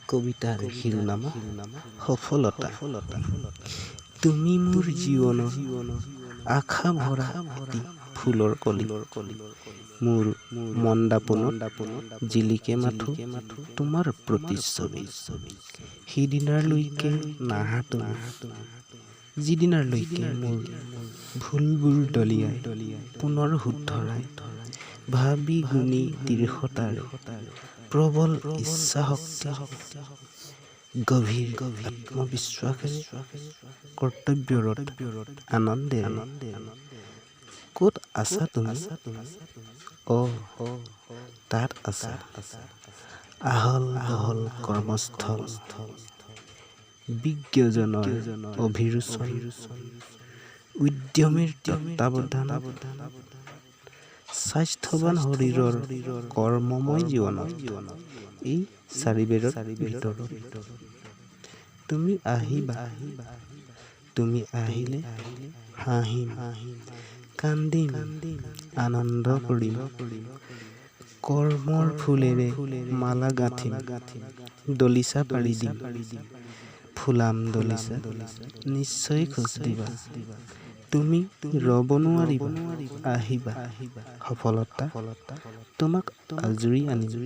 কবিতাৰ শিৰোনামা সফলতা। তুমি মোৰ জীৱনৰ আশা ভৰা এটি ফুলৰ কলি। মোৰ মন্দাপনত জিলিকে মাথো তোমাৰ প্ৰতিচ্ছবি। সিদিনাৰলৈকে নাহা তুমি, যিদিনাৰলৈকে মোৰ ভুলবোৰ দলিয়াই পুনৰ শুধৰাই ভাবি গুণি দীৰ্ঘতাৰে প্ৰবল ইচ্ছা শক্তি গভীৰ আত্মবিশ্বাসেৰে কৰ্তব্যৰত আনন্দেৰে। ক'ত আছা তুমি? তাত আছা আহল বহল কৰ্মস্থল, বিজ্ঞজনৰ অভিৰুচন, উদ্যমীৰ তত্বাৱধান, স্বাস্থ্যৱান শৰীৰৰ কৰ্মময় জীৱনত এই চাৰিবেৰৰ ভিতৰত তুমি আহিবা। তুমি আহিলে হাঁহিম, কান্দিম, আনন্দ কৰিম, কৰ্মৰ ফুলেৰে মালা গাঁঠিম, দলিচা পাৰি দিম, ফুলাম দলিচা, নিশ্চয় খোজ দিবা। তুমি ৰ'ব নোৱাৰিবা, আহিবা। সফলতা তোমাক আজৰি আনিম।